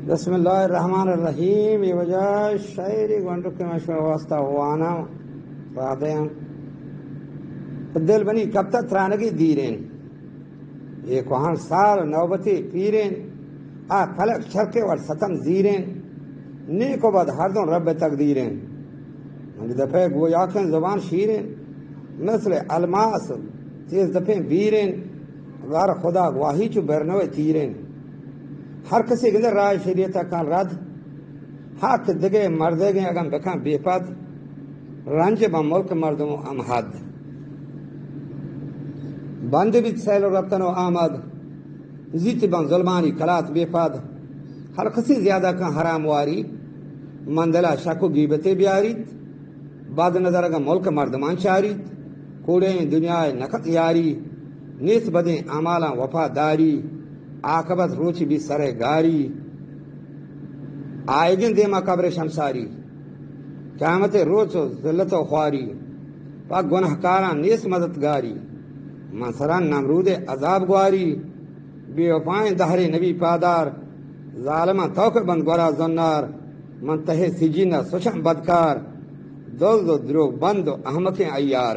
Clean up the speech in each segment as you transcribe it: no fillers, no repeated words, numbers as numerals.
بسم الله الرحمن الرحیم. یہ وجہ شاعری گنڈو کے مشہور واسطہ وانا رادیاں دل بنی کب تک ترانگی دیرین یہ کوہان سال نوبتی پیرین آ فلک چھرکے اور ستم زیرین نیکو بعد ہر دن رب تقدیرین دفعہ گوئی آنکھیں زبان شیرین مثل الماس تیز دفعہ بیرین غار خدا گواہی چو برنوے تیرین ہر کسی گزر رائے شریعت کان رد حق دگے مردے گئے اگم بکان بے پد رنج با ملک مردم ام حد بند بیت سیل و ربطن و آمد زیت بان ظلمانی کلات بے پد ہر کسی زیادہ کان حرام واری مندلہ شک و گیبتے بیارید بعد نظر اگم ملک مردمان چارید کوڑے دنیا نکت یاری نیس بدیں اعمالاں وفاداری عاقبت روچی بھی سرے گاری آئے گن دیما قبر شمساری قیامت روچ و ذلت و خواری پاک گناہ کاران نیس مددگاری منصران نمرود عذاب گواری بے وفائیں دہر نبی پادار ظالمان توقع بند گورا زنار منتہے سجینہ سوشم بدکار دزد و دروغ بند و احمقیں ایار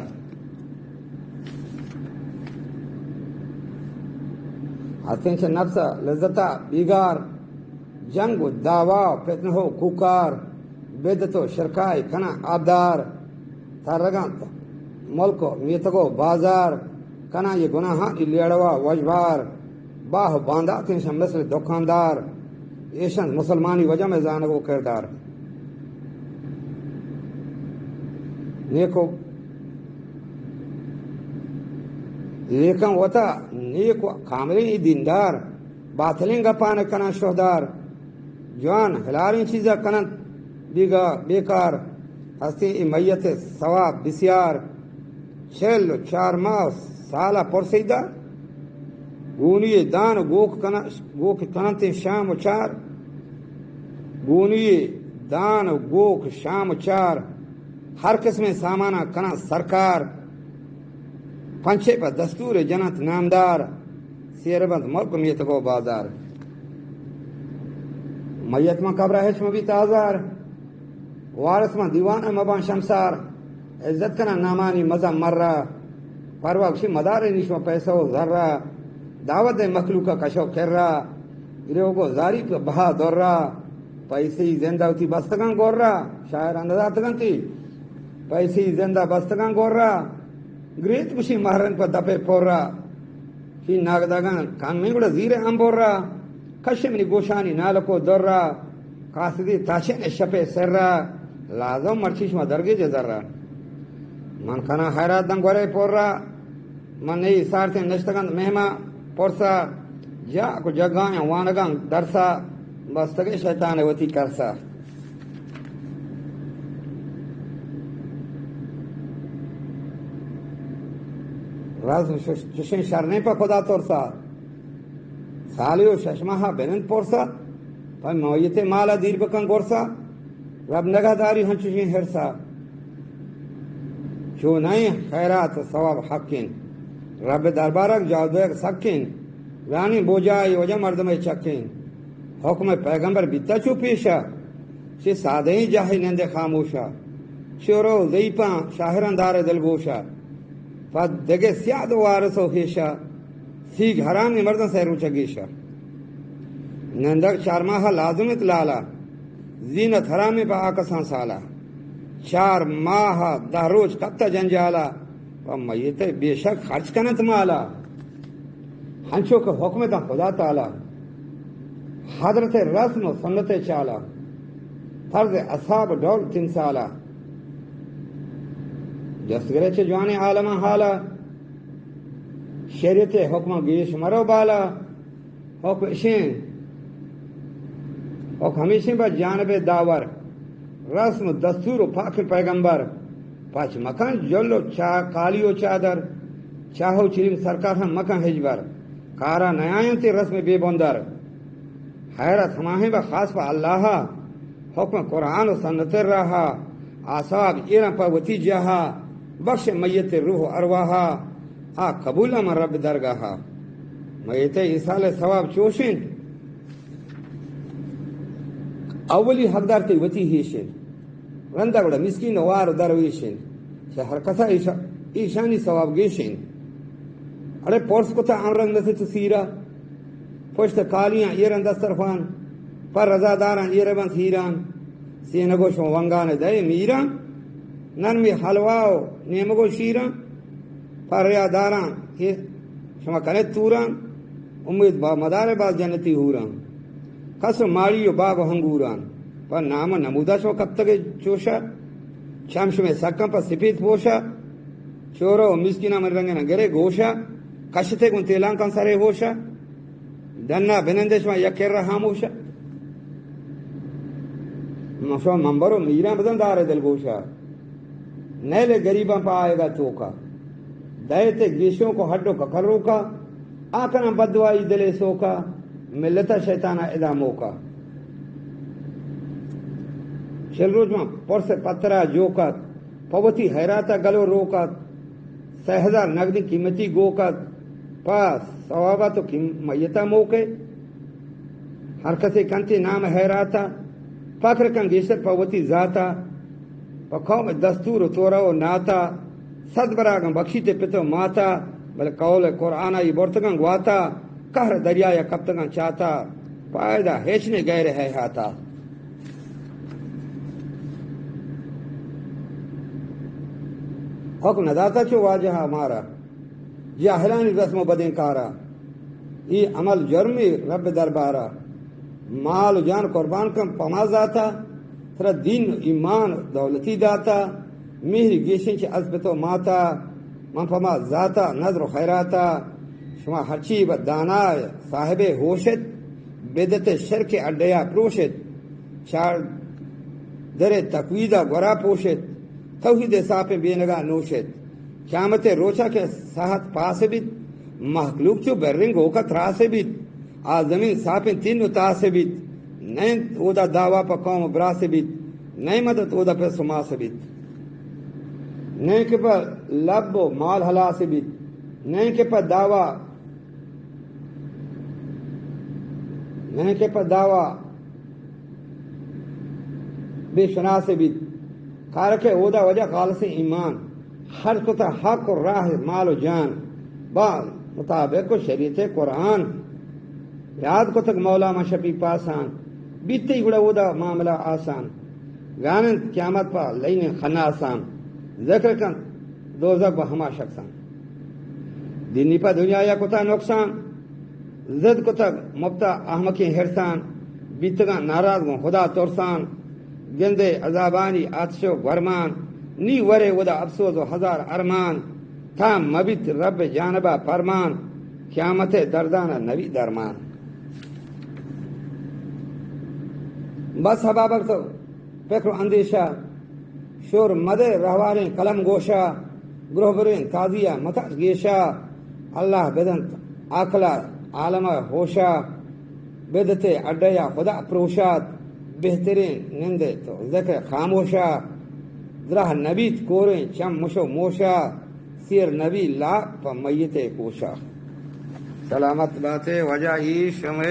حسین سے نفس لذتا بیگار جنگ و دعوا فتنہ و کوکار بدت و شرکائی کنا آبدار ترگان ملک و میتگو بازار کنا یہ گناہاں لیڑوا وجبار باہ باندھا تنشن مثل دکاندار ایشن مسلمانی وجہ میں زانگو کردار نیکو لیکن وطا نیک و کاملین دیندار باطلین گپانے کنن شہدار جوان ہلارین چیزا کنن بیکار ہستی میت ثواب بسیار 4 ماہ سالہ پرسیدہ گونی دان گوک کننتی شام و 4 گونی دان گوک شام و 4 ہر قسم سامانہ کنن سرکار پنچے پر دستور جنت نامدار سیربند ملک میت کو بازار میت میں قبر ہش میں بھی تازار وارث میں دیوان مبان شمسار عزت کنا نامانی مزہ مرہ پروکشی مدار نیشو پیسہ و ذرہ دعوت مخلوقہ کشو کر رہا گروہ کو زاری پہ بہا دور رہا پیسے زندہ ہوتی بستگان گور رہا شاعر اندازہ تگن تھی پیسے زندہ بستگان گور رہا گریت کشی مہرن پر دپے پورا کی ناگداگان کان میں گڑا زیر امبور را کشمنی گوشانی نالکو در را قاصدی تاشن شپے سر را لازم مرچیش ما درگی جزر را من کنا حیرات دن گورے پور را من نئی سارتیں نشتگان مہمہ پورسا جا کو جگائیں وانگان درسا بستگی شیطان وطی کرسا راز چشن شرنے پا خدا تورسا سالیو ششماہا بینند پورسا پا مویت مالا دیر بکن گورسا رب نگہ داری ہن چشن ہرسا چو نئی خیرات ثواب حقین رب دربارک جاودویک سکین رانی بوجائی وجہ مردم چکین حکم پیغمبر بیتا چو پیشا چی سادہی جاہی نند خاموشا چورو زیپاں شاہران دار دلگوشا پس دگے سیاد وارث و خیشا سیگ حرامی مردن سے روچا گیشا نندک 4 ماہ لازمت لالا زینت حرامی پا آکسان سالا 4 ماہ 10 روز کبتا جنجالا پا میت بے شک خرچ کنت مالا ہنچو کے حکمتا خدا تعالی حضرت رسم و سنت چالا فرض اصحاب ڈول 3 سالا دستگرے چھ جوانے عالمہ حالا شریعت حکم گیش مرو بالا حکم ہمیشہ با جانب داور رسم دستور و پاک پیغمبر پاچ مکان جلو کالیو چادر چاہو چریم سرکار ہم مکان ہجبر کارا نیائن تی رسم بے بندر حیرت ہماہیں با خاص پا اللہ حکم قرآن و سنت رہا آصاب ایران پا وتی جہا بخش میت روح ارواحا قبول من رب درگاہا میت ایصال ثواب چوشن اولی حقدار تی وتی هیشن رنده گوڑا مسکین وار درویشن چه هر کسا ایشانی ثواب گیشن ارے پورس کتا امرنگ نسی تو سیرا پشت کالیاں ایران دسترخوان پر رضاداران ایران سیران سینگو شو ونگان دے میران نرمی حلواو نیمگو شیران پر ریاداران شما کنت توران امید با مدار باز جنتی ہوران کسر ماڑی و باغ و ہنگوران پر نام نمودہ شو کب تک چوشا شمش میں سکم پر سپید پوشا چورو مسکینہ من رنگنا گرے گوشا کشتے کن تیلان کن سرے ہوشا دننا بنندش میں یکر رہا موشا شو منبرو میران بدن دار دل گوشا نیلے گریباں پا آئے گا توکا دیتے گیشوں کو ہڈو کا کرو کا آکنا بدوائی دلے سوکا ملتا شیطانہ ادا موکا چل روز ماں پرس پترہ جوکت پوتی حیراتا گلو روکت 6000 نقدی قیمتی گوکت پاس ثوابا تو میتا موکے ہر کسی کنتی نام حیراتا فکر کن گیشت پوتی ذاتا پکھوم دستور تورا و ناتا صد براغم بخشیتے پتو ماتا بل قول قرآن ای برتگن گواتا کہر دریا یا کبتگن چاہتا پائدہ ہیچنے غیر ہے ہاتا حکم نداتا چو واجہ ہمارا جاہلانی رسم و بدیں کارا یہ عمل جرمی رب دربارا مال و جان قربان کم پماز آتا ترا دین ایمان دولتی داتا مہر گیشن چی عزبتو ماتا من پما ذاتا نظر و خیراتا شما ہرچی و دانا صاحب ہوشت بدت شرک اڈیا پروشت چار در تقویدہ گورا پوشت توحید ساپ بینگا نوشت قیامت روچا کے صحت پاسبت مخلوق چو برنگ ہوکا تراسبت آزمین ساپ تین تاسبت نئے اودا دعویٰ پا قوم براسبت نئے مدد اودا پہ سماسبت نئے کے پا لب و مال حلاسبت نئے کے پا دعویٰ بے شناسبت کارکے اودا وجہ خالص ایمان ہر کتا حق و راہ مال و جان با مطابق شریعت قرآن یاد کو تک مولا مشفی پاسان بیتے ہی گڑا اودا معاملہ آسان گانن قیامت پا لین خناسان ذکر کن دوزک با ہما شخصان دینی پا دنیا یا کتا نقصان زد کتا مبتا احمقی حرسان بیتگان ناراض گن خدا ترسان گندے عذابانی آتش و گرمان نی ورے ودا افسوس و ہزار ارمان تھا مبت رب جانبہ فرمان قیامت دردانہ نبی درمان بس حبابر تو فکر اندیشہ شور مدے رہواریں قلم گوشہ گروہ برین تازیہ متعز گیشہ اللہ بدن آکلا عالم ہوشہ بدت اڈیا خدا پروشات بہترین نندے تو ذکر خاموشہ درہ نبیت کوریں چم مشو موشہ سیر نبی لا پا میت کوشہ سلامت باتیں وجہ ہی شمع